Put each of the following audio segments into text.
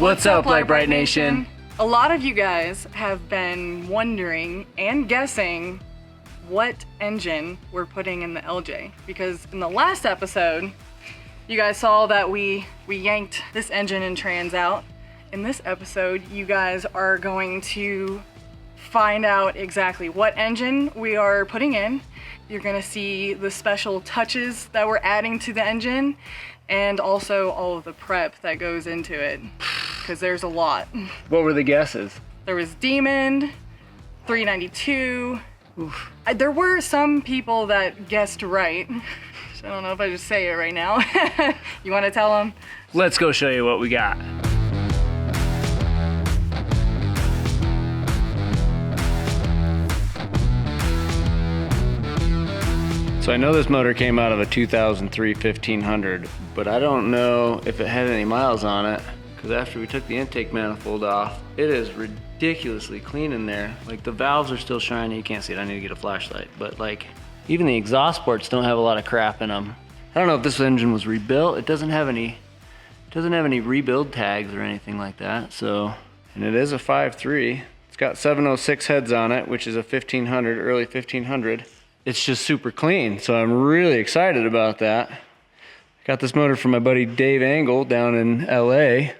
What's up, Brite Nation? A lot of you guys have been wondering and guessing what engine we're putting in the LJ, because in the last episode, you guys saw that we yanked this engine and trans out. In this episode, you guys are going to find out exactly what engine we are putting in. You're gonna see the special touches that we're adding to the engine, and also all of the prep that goes into it, because there's a lot. What were the guesses? There was Demon, 392. Oof. There were some people that guessed right. I don't know if I just say it right now. You want to tell them? Let's go show you what we got. So I know this motor came out of a 2003 1500, but I don't know if it had any miles on it, because after we took the intake manifold off, it is ridiculously clean in there. Like, the valves are still shiny. You can't see it, I need to get a flashlight, but like, even the exhaust ports don't have a lot of crap in them. I don't know if this engine was rebuilt. It doesn't have any rebuild tags or anything like that. So, and it is a 5.3. It's got 706 heads on it, which is a 1500, early 1500. It's just super clean, so I'm really excited about that. Got this motor from my buddy Dave Angle down in LA.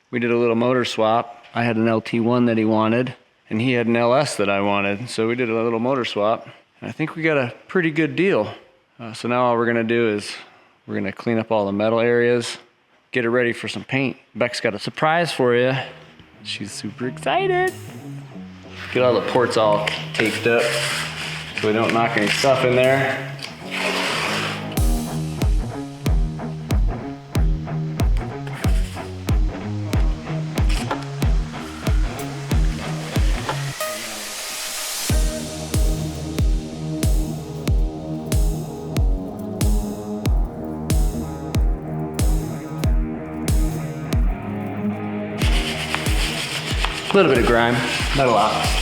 We did a little motor swap. I had an LT1 that he wanted, and he had an LS that I wanted. So we did a little motor swap. And I think we got a pretty good deal. So now all we're gonna do is we're gonna clean up all the metal areas, get it ready for some paint. Beck's got a surprise for you. She's super excited. Get all the ports all taped up so we don't knock any stuff in there. A little bit of grime, not a lot.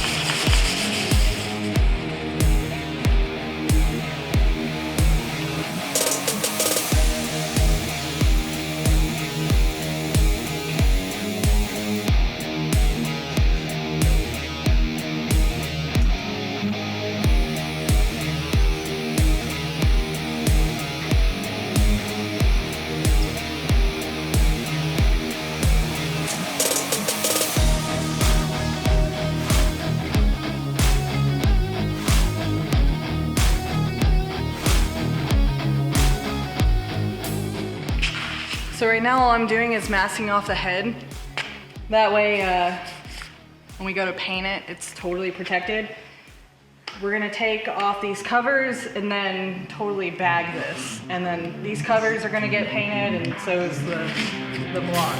So right now all I'm doing is masking off the head. That way when we go to paint it, it's totally protected. We're gonna take off these covers and then totally bag this. And then these covers are gonna get painted, and so is the block.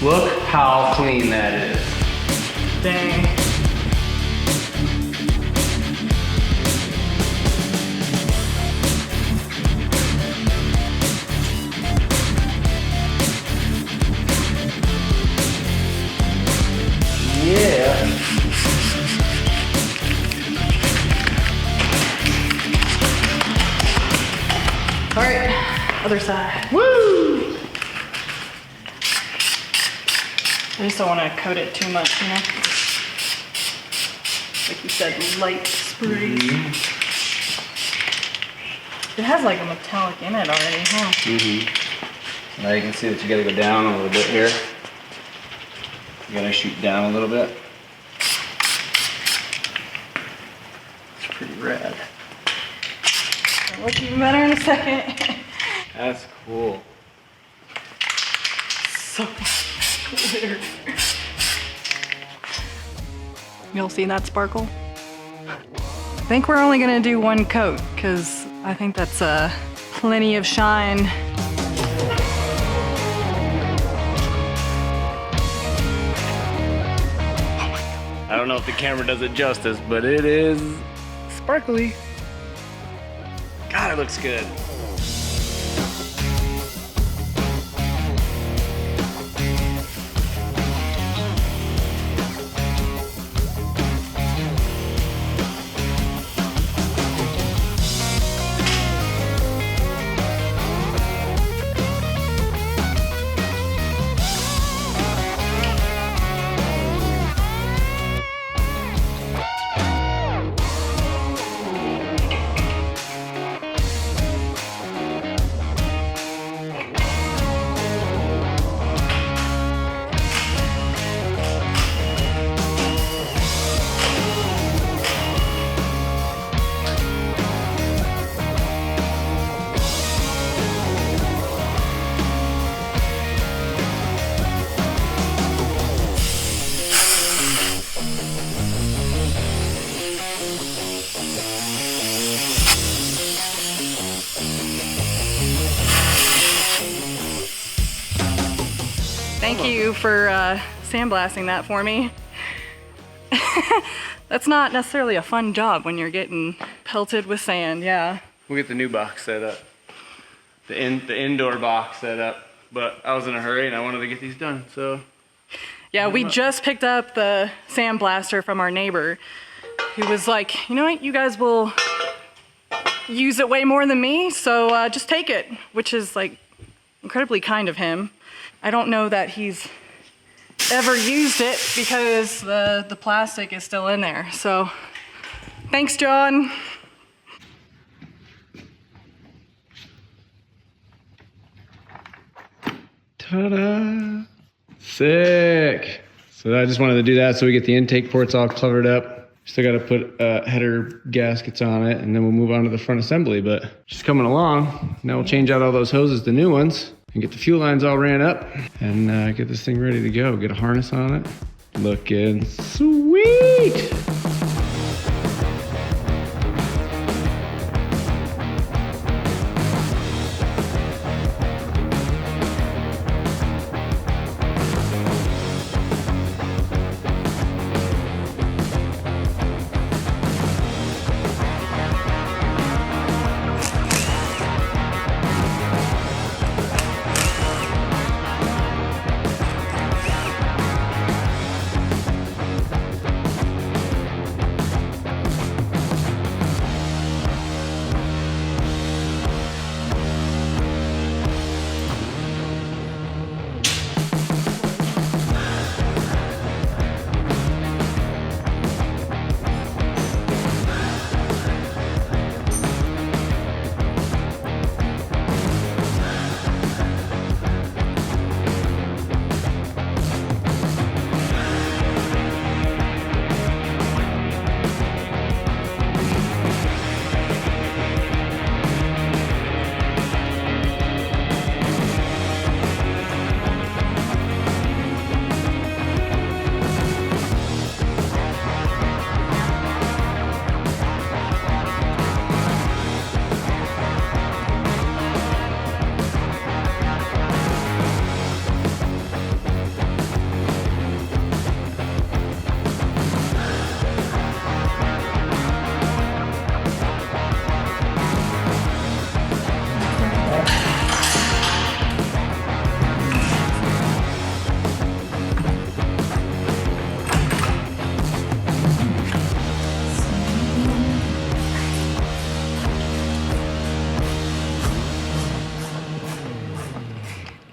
Look how clean that is. Dang. Yeah. All right, other side. Woo! I just don't want to coat it too much, you know? Like you said, light spray. It has like a metallic in it already, huh? Now you can see that you gotta go down a little bit here. You gotta shoot down a little bit. It's pretty rad. It'll look even better in a second. That's cool. So clear. You'll see that sparkle? I think we're only gonna do one coat, because I think that's plenty of shine. I don't know if the camera does it justice, but it is sparkly. God, it looks good. Thank you for sandblasting that for me. That's not necessarily a fun job when you're getting pelted with sand, yeah. We'll get the new box set up. The indoor box set up. But I was in a hurry and I wanted to get these done, so. Yeah, we just picked up the sandblaster from our neighbor who was like, you know what, you guys will use it way more than me, so just take it, which is like incredibly kind of him. I don't know that he's ever used it because the plastic is still in there, so thanks, John. Ta-da! Sick! So I just wanted to do that so we get the intake ports all covered up. Still got to put header gaskets on it, and then we'll move on to the front assembly, but just coming along. Now we'll change out all those hoses to new ones and get the fuel lines all ran up and get this thing ready to go. Get a harness on it. Looking sweet!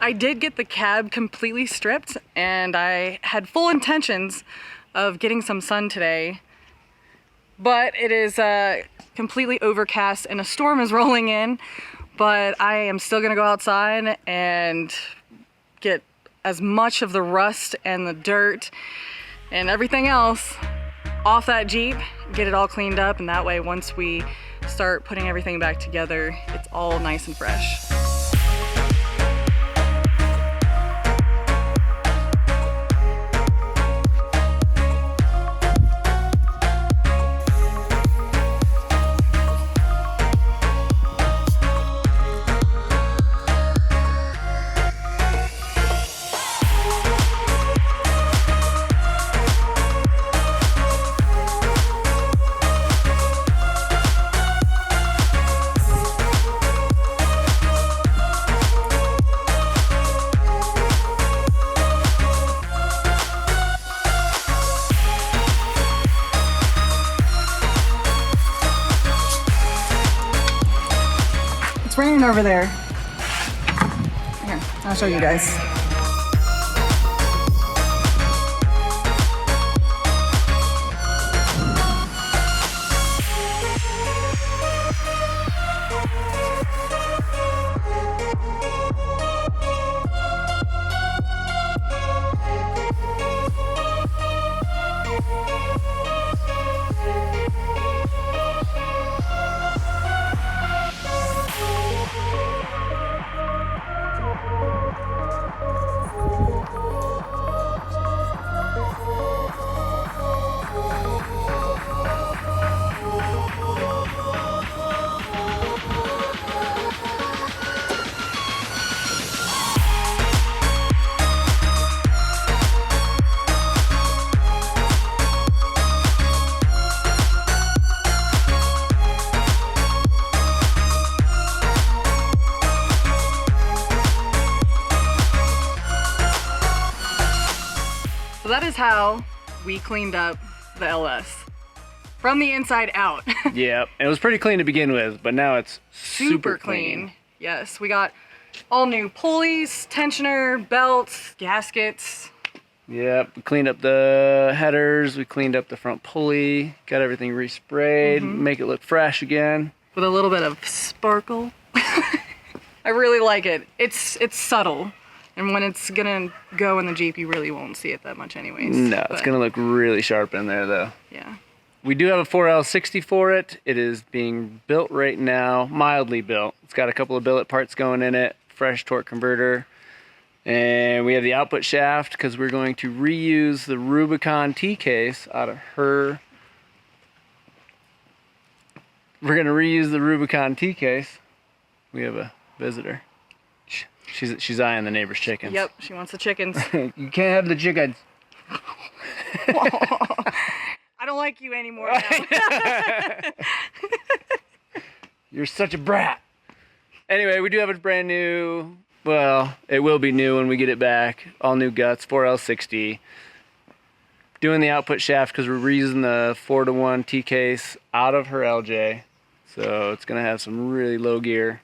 I did get the cab completely stripped, and I had full intentions of getting some sun today, but it is completely overcast and a storm is rolling in. But I am still gonna go outside and get as much of the rust and the dirt and everything else off that Jeep, get it all cleaned up, and that way once we start putting everything back together, it's all nice and fresh. It's raining over there. Here, I'll show you guys. So that is how we cleaned up the LS. From the inside out. Yeah, and it was pretty clean to begin with, but now it's super clean. Yes, we got all new pulleys, tensioner, belts, gaskets. Yep, we cleaned up the headers, we cleaned up the front pulley, got everything resprayed, make it look fresh again. With a little bit of sparkle. I really like it. It's subtle. And when it's gonna go in the Jeep, you really won't see it that much anyways. No, it's gonna look really sharp in there though. Yeah. We do have a 4L60 for it. It is being built right now, mildly built. It's got a couple of billet parts going in it, fresh torque converter. And we have the output shaft because we're going to reuse the Rubicon T-case out of her. We're gonna reuse the Rubicon T-case. We have a visitor. She's eyeing the neighbor's chickens. Yep, she wants the chickens. You can't have the chickens. I don't like you anymore now. You're such a brat. Anyway, we do have a brand new, well, it will be new when we get it back. All new guts, 4L60. Doing the output shaft because we're reusing the 4-to-1 T-case out of her LJ. So it's gonna have some really low gear.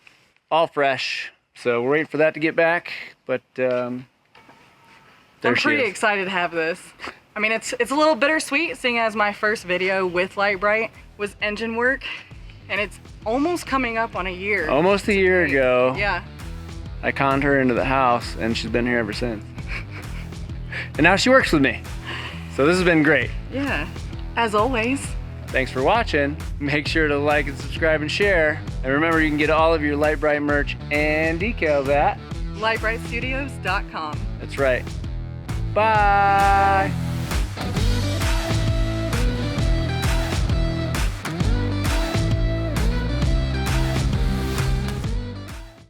All fresh. So we're waiting for that to get back, but I'm pretty excited to have this. I mean, it's a little bittersweet, seeing as my first video with Brite was engine work, and it's almost coming up on a year. Almost a year ago. Yeah. I conned her into the house, and she's been here ever since. And now she works with me. So this has been great. Yeah, as always. Thanks for watching. Make sure to like and subscribe and share. And remember, you can get all of your Brite merch and decals at LiteBriteStudios.com. That's right. Bye.